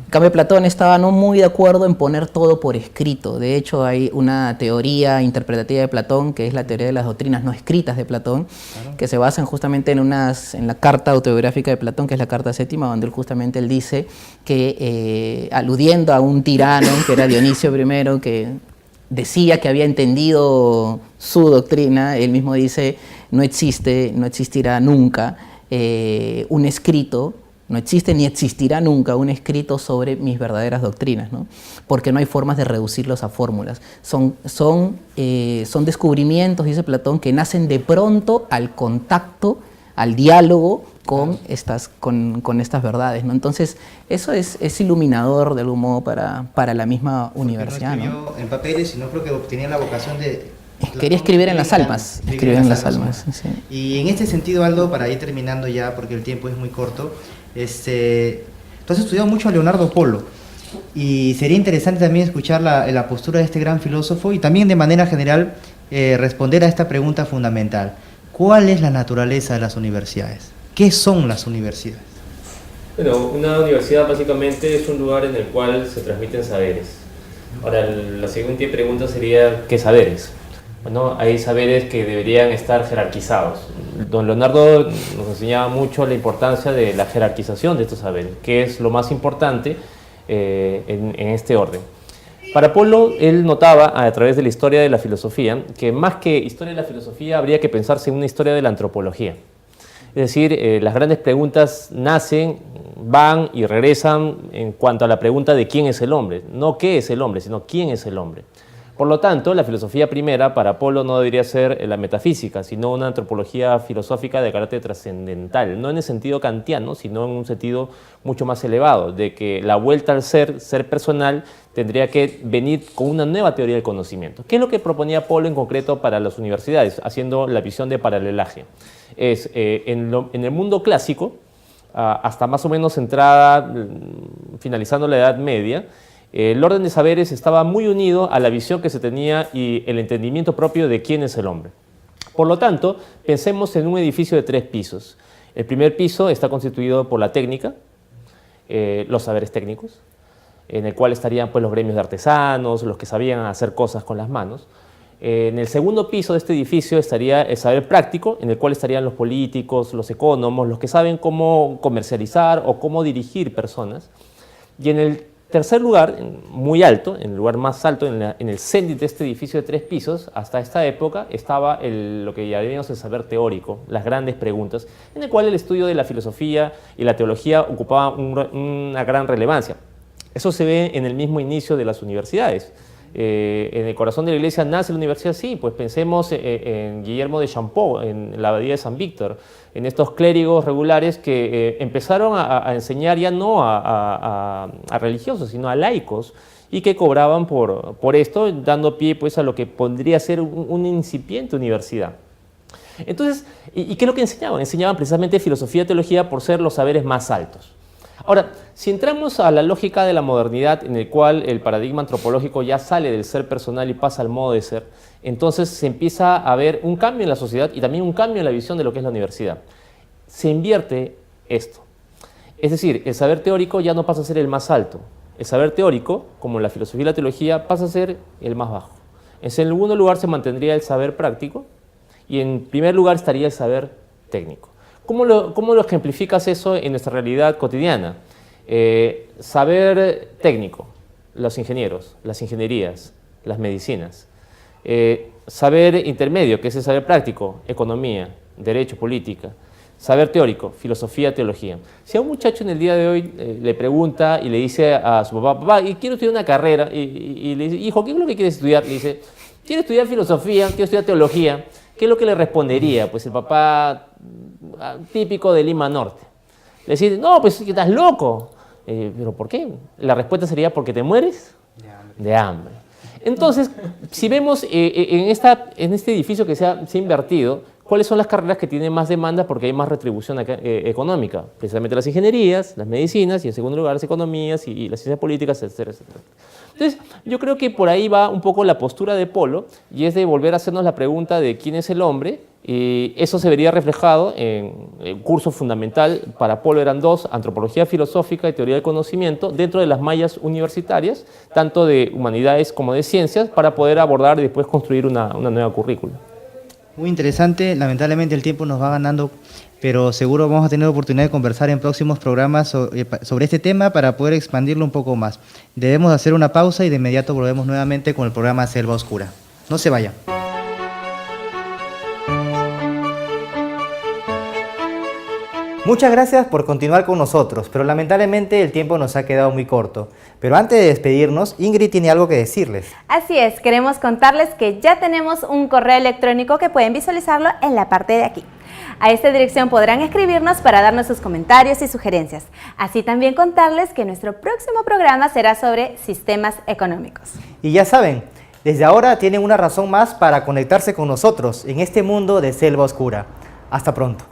En cambio, Platón estaba no muy de acuerdo en poner todo por escrito. De hecho, hay una teoría interpretativa de Platón, que es la teoría de las doctrinas no escritas de Platón, que se basan justamente en la carta autobiográfica de Platón, que es la carta séptima, donde él dice que, aludiendo a un tirano, que era Dionisio I, que decía que había entendido su doctrina, él mismo dice, no existirá nunca un escrito, no existe ni existirá nunca un escrito sobre mis verdaderas doctrinas, ¿no? Porque no hay formas de reducirlos a fórmulas. Son descubrimientos, dice Platón, que nacen de pronto al contacto, al diálogo con estas verdades, ¿no? Entonces, eso es iluminador de algún modo para la misma universidad, no escribió en papeles, sino creo que tenía la vocación de... Quería escribir en las almas. Escribir en las almas, sí. Y en este sentido, Aldo, para ir terminando ya, porque el tiempo es muy corto, tú has estudiado mucho a Leonardo Polo y sería interesante también escuchar la postura de este gran filósofo y también de manera general responder a esta pregunta fundamental. ¿Cuál es la naturaleza de las universidades? ¿Qué son las universidades? Bueno, una universidad básicamente es un lugar en el cual se transmiten saberes. Ahora, la siguiente pregunta sería, ¿qué saberes? Bueno, hay saberes que deberían estar jerarquizados. Don Leonardo nos enseñaba mucho la importancia de la jerarquización de estos saberes, que es lo más importante en este orden. Para Polo, él notaba a través de la historia de la filosofía que más que historia de la filosofía habría que pensarse en una historia de la antropología. Es decir, las grandes preguntas nacen, van y regresan en cuanto a la pregunta de quién es el hombre. No qué es el hombre, sino quién es el hombre. Por lo tanto, la filosofía primera para Polo no debería ser la metafísica, sino una antropología filosófica de carácter trascendental, no en el sentido kantiano, sino en un sentido mucho más elevado, de que la vuelta al ser personal, tendría que venir con una nueva teoría del conocimiento. ¿Qué es lo que proponía Polo en concreto para las universidades, haciendo la visión de paralelaje? Es en el mundo clásico, hasta más o menos finalizando la Edad Media, el orden de saberes estaba muy unido a la visión que se tenía y el entendimiento propio de quién es el hombre. Por lo tanto, pensemos en un edificio de 3 pisos. El primer piso está constituido por la técnica, los saberes técnicos, en el cual estarían pues, los gremios de artesanos, los que sabían hacer cosas con las manos. En el segundo piso de este edificio estaría el saber práctico, en el cual estarían los políticos, los ecónomos, los que saben cómo comercializar o cómo dirigir personas. Y en el tercer lugar, muy alto, en el lugar más alto, en el cénit de este edificio de 3 pisos, hasta esta época, estaba lo que llamaríamos el saber teórico, las grandes preguntas, en el cual el estudio de la filosofía y la teología ocupaba una gran relevancia. Eso se ve en el mismo inicio de las universidades. En el corazón de la iglesia nace la universidad, sí, pues pensemos en Guillermo de Champeaux, en la abadía de San Víctor, en estos clérigos regulares que empezaron a enseñar ya no a religiosos, sino a laicos, y que cobraban por esto, dando pie pues, a lo que podría ser una incipiente universidad. Entonces, ¿y qué es lo que enseñaban? Enseñaban precisamente filosofía y teología por ser los saberes más altos. Ahora, si entramos a la lógica de la modernidad, en el cual el paradigma antropológico ya sale del ser personal y pasa al modo de ser, entonces se empieza a ver un cambio en la sociedad y también un cambio en la visión de lo que es la universidad. Se invierte esto. Es decir, el saber teórico ya no pasa a ser el más alto. El saber teórico, como la filosofía y la teología, pasa a ser el más bajo. En segundo lugar se mantendría el saber práctico y en primer lugar estaría el saber técnico. ¿Cómo lo ejemplificas eso en nuestra realidad cotidiana? Saber técnico, los ingenieros, las ingenierías, las medicinas. Saber intermedio, que es el saber práctico, economía, derecho, política. Saber teórico, filosofía, teología. Si a un muchacho en el día de hoy le pregunta y le dice a su papá, papá, quiero estudiar una carrera, y le dice, hijo, ¿qué es lo que quieres estudiar? Le dice, quiero estudiar filosofía, quiero estudiar teología. ¿Qué es lo que le respondería? Pues el papá típico de Lima Norte. Le dice, no, pues estás loco. ¿Pero por qué? La respuesta sería, porque te mueres de hambre. Entonces, si vemos en este edificio que se ha invertido, ¿cuáles son las carreras que tienen más demanda porque hay más retribución económica? Precisamente las ingenierías, las medicinas y en segundo lugar las economías y las ciencias políticas, etcétera, etcétera. Entonces, yo creo que por ahí va un poco la postura de Polo y es de volver a hacernos la pregunta de quién es el hombre. Y eso se vería reflejado en el curso fundamental. Para Polo eran dos: antropología filosófica y teoría del conocimiento, dentro de las mallas universitarias, tanto de humanidades como de ciencias, para poder abordar y después construir una nueva currícula. Muy interesante, lamentablemente el tiempo nos va ganando, pero seguro vamos a tener oportunidad de conversar en próximos programas sobre este tema para poder expandirlo un poco más. Debemos hacer una pausa y de inmediato volvemos nuevamente con el programa Selva Oscura. No se vayan. Muchas gracias por continuar con nosotros, pero lamentablemente el tiempo nos ha quedado muy corto. Pero antes de despedirnos, Ingrid tiene algo que decirles. Así es, queremos contarles que ya tenemos un correo electrónico que pueden visualizarlo en la parte de aquí. A esta dirección podrán escribirnos para darnos sus comentarios y sugerencias. Así también contarles que nuestro próximo programa será sobre sistemas económicos. Y ya saben, desde ahora tienen una razón más para conectarse con nosotros en este mundo de Selva Oscura. Hasta pronto.